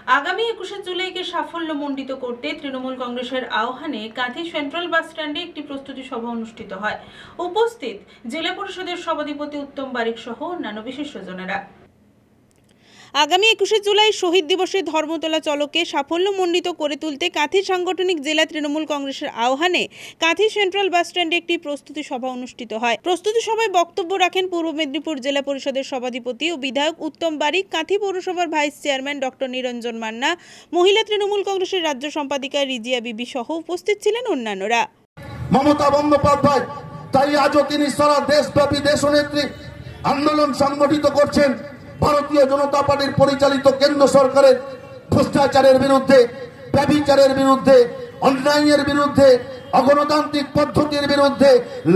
আগামী 21শে জুলাইকে সাফল্যমণ্ডিত করতে তৃণমূল কংগ্রেসের আহ্বানে কাঁথি সেন্ট্রাল বাস স্ট্যান্ডে একটি প্রস্তুতি সভা অনুষ্ঠিত হয়। উপস্থিত জেলা পরিষদের সভাধিপতি উত্তম বারিক সহ অন্যান্য বিশিষ্টজনেরা। আগামী 21শে জুলাই শহীদ দিবসে ধর্মতলা চলকে সাফল্যমণ্ডিত করে তুলতে কাঁথি সাংগঠনিক জেলা তৃণমূল কংগ্রেসের আহ্বানে কাঁথি সেন্ট্রাল বাস স্ট্যান্ডে একটি প্রস্তুতি সভা অনুষ্ঠিত হয়। প্রস্তুতি সভায় বক্তব্য রাখেন পূর্ব মেদিনীপুর জেলা পরিষদের সভাধিপতি ও বিধায়ক উত্তম বারিক, কাঁথি পৌরসভার ভাইস চেয়ারম্যান ডক্টর নিরঞ্জন মান্না, মহিলা তৃণমূল কংগ্রেসের রাজ্য সম্পাদিকা রিজিয়া বিবি সহ উপস্থিত ছিলেন অন্যান্যরা। মমতা বন্দ্যোপাধ্যায় তাই আজও তিনি সারা দেশব্যাপী দেশনেত্রী আন্দোলন সংগঠিত করছেন। ভারতীয় জনতা পার্টির পরিচালিত কেন্দ্র সরকারের ভ্রষ্টাচারের বিরুদ্ধে, ব্যভিচারের বিরুদ্ধে, অন্যায়ের বিরুদ্ধে, অগণতান্ত্রিক পদ্ধতির বিরুদ্ধে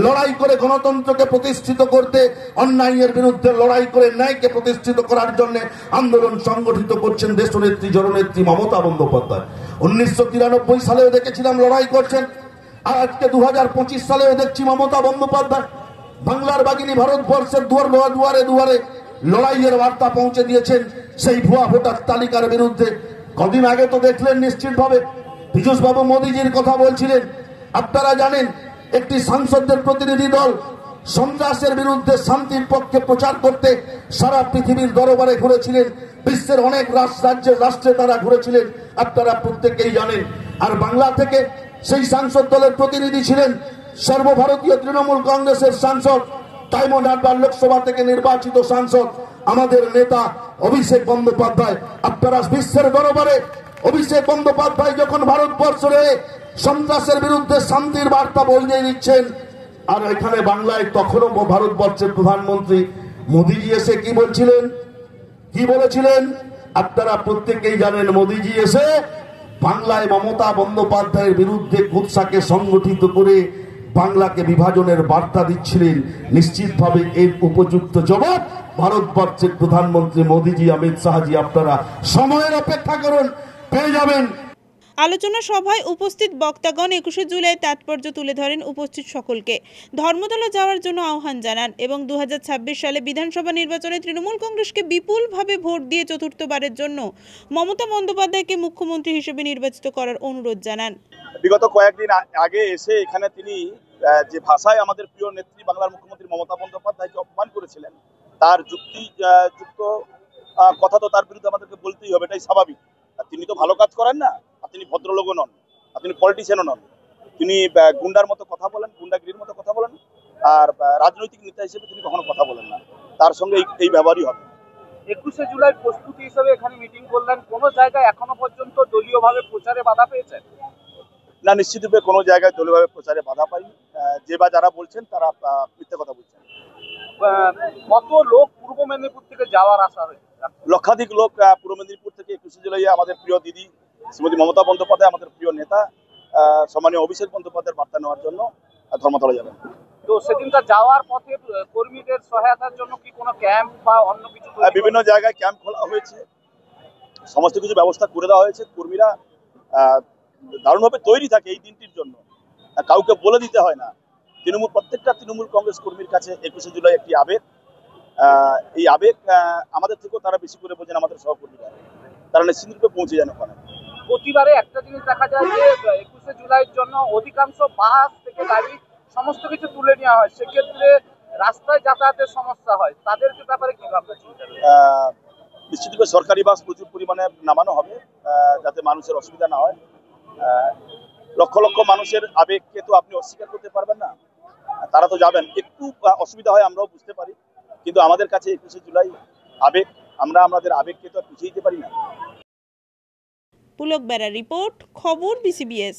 লড়াই করে গণতন্ত্রকে প্রতিষ্ঠিত করতে, অন্যায়ের বিরুদ্ধে লড়াই করে ন্যায়কে প্রতিষ্ঠিত করার জন্য আন্দোলন সংগঠিত করছেন দেশনেত্রী জননেত্রী মমতা বন্দ্যোপাধ্যায়। 1993 সালেও দেখেছিলাম লড়াই করছেন, আর আজকে 2025 সালেও দেখছি মমতা বন্দ্যোপাধ্যায় বাংলার বাগিনী ভারতবর্ষের দুয়ারে দুয়ারে লড়াইয়ের বার্তা পৌঁছে দিয়েছেন সেই ভুয়া ভোটার তালিকার বিরুদ্ধে। কদিন আগে তো দেখলেন নিশ্চিতভাবে পীযূষবাবু মোদীজির কথা বলছিলেন। আপনারা জানেন একটি সাংসদদের প্রতিনিধি দল সন্ত্রাসের বিরুদ্ধে শান্তির পক্ষে প্রচার করতে সারা পৃথিবীর দরবারে ঘুরেছিলেন, বিশ্বের অনেক রাষ্ট্রে তারা ঘুরেছিলেন, আপনারা প্রত্যেকেই জানেন। আর বাংলা থেকে সেই সাংসদ দলের প্রতিনিধি ছিলেন সর্বভারতীয় তৃণমূল কংগ্রেসের সাংসদ, ডায়মন্ড হারবার লোকসভা থেকে নির্বাচিত সাংসদ আমাদের নেতা অভিষেক বন্দ্যোপাধ্যায়। আপনারা বিশ্বের দরবারে অভিষেক বন্দ্যোপাধ্যায় যখন ভারতবর্ষে সন্ত্রাসের বিরুদ্ধে শান্তির বার্তা বইয়ে দিচ্ছেন, আর এখানে বাংলায় তখনও ভারতবর্ষের প্রধানমন্ত্রী মোদীজি এসে কি বলেছিলেন আপনারা প্রত্যেকেই জানেন। মোদীজি এসে বাংলায় মমতা বন্দ্যোপাধ্যায়ের বিরুদ্ধে কুৎসাকে সংগঠিত করে বাংলাকে বিভাজনের বার্তা দিচ্ছিলেন। নিশ্চিতভাবে এর উপযুক্ত জবাব ভারতবর্ষের প্রধানমন্ত্রী মোদীজি, অমিত শাহজি আপনারা সময়ের অপেক্ষা করুন, পেয়ে যাবেন। আলোচনা সভায় উপস্থিত বক্তাগণ 21শে জুলাই তাৎপর্য তুলে ধরেন উপস্থিত সকলকে, ধর্মতলা যাওয়ার জন্য আহ্বান জানান এবং 2026 সালে বিধানসভা নির্বাচনে তৃণমূল কংগ্রেসকে বিপুলভাবে ভোট দিয়ে চতুর্থবারের জন্য মমতা বন্দ্যোপাধ্যায়কে মুখ্যমন্ত্রী হিসেবে নির্বাচিত করার অনুরোধ জানান। বিগত কয়েকদিন আগে এসে এখানে তিনি যে ভাষায় আমাদের প্রিয় নেত্রী বাংলার মুখ্যমন্ত্রী মমতা বন্দ্যোপাধ্যায়কে অপমান করেছিলেন, তার যুক্তিযুক্ত কথা তো তার বিরুদ্ধে আমাদেরকে বলতেই হবে, এটাই স্বাভাবিক। তিনি তো ভালো কাজ করেন না, আর তিনি ভদ্রলোকও নন, আর তিনি পলিটিশিয়ানও নন। তিনি গুন্ডার মতো কথা বলেন, গুন্ডাগিরির মতো কথা বলেন, আর রাজনৈতিক নেতা হিসেবে তিনি কখনো কথা বলেন না। তার সঙ্গে এই ব্যবহারই হবে। 21শে জুলাই প্রস্তুতি হিসেবে এখানে মিটিং করলেন, কোনো জায়গায় এখনো পর্যন্ত দলীয়ভাবে প্রচারে বাধা পেয়েছেন? না, নিশ্চিতভাবে কোনো জায়গায় দলীয়ভাবে প্রচারে বাধা পাইনি। যে বা যারা বলছেন তারা মিথ্যে কথা বলছেন। কত লোক পূর্ব মেদিনীপুর থেকে যাওয়ার আশা রয়েছে? লক্ষাধিক লোক পূর্ব মেদিনীপুর থেকে 21শে জুলাই আমাদের প্রিয় দিদি শ্রীমতী মমতা বন্দ্যোপাধ্যায়, আমাদের প্রিয় নেতা সম্মানীয় অভিষেক বন্দ্যোপাধ্যায়ের বার্তা নেওয়ার জন্য ধর্মতলা যাবেন। তো সেদিনটা যাওয়ার পথে কর্মীদের সহায়তার জন্য কি কোনো ক্যাম্প বা অন্য কিছু? বিভিন্ন জায়গায় ক্যাম্প খোলা হয়েছে, সমস্ত কিছু ব্যবস্থা করে দেওয়া হয়েছে। কর্মীরা দারুণভাবে তৈরি থাকে এই দিনটির জন্য, কাউকে বলে দিতে হয় না। প্রত্যেকটা তৃণমূল কংগ্রেস কর্মীর কাছে 21শে জুলাই একটি আবেগ। এই আবেগ আমাদের থেকেও তারা বেশি করে বোঝেন আমাদের সহকর্মীরা, তারা নিশ্চিতরূপে পৌঁছে যান ওখানে। প্রতিবারে একটা জিনিস দেখা যায় যে 21শে জুলাইয়ের জন্য অধিকাংশ বাস থেকে গাড়ি সমস্ত কিছু তুলে নেওয়া হয়, সেক্ষেত্রে রাস্তায় যাতায়াতের সমস্যা হয়, তাদের ব্যাপারে কি ভাবনা চিন্তা? নিশ্চিতরূপে সরকারি বাস প্রচুর পরিমাণে নামানো হবে, যাতে মানুষের অসুবিধা না হয়। লক্ষ লক্ষ মানুষের আবেগকে তো আপনি অস্বীকার করতে পারবেন না, তারা তো যাবেন। একটু অসুবিধা হয় আমরাও বুঝতে পারি, কিন্তু আমাদের কাছে 21শে জুলাই আবেগ, আমরা আমাদের আবেগকে তো আর পিছিয়ে দিতে পারি না। পুলক বেড়া রিপোর্ট, খবর BCBS।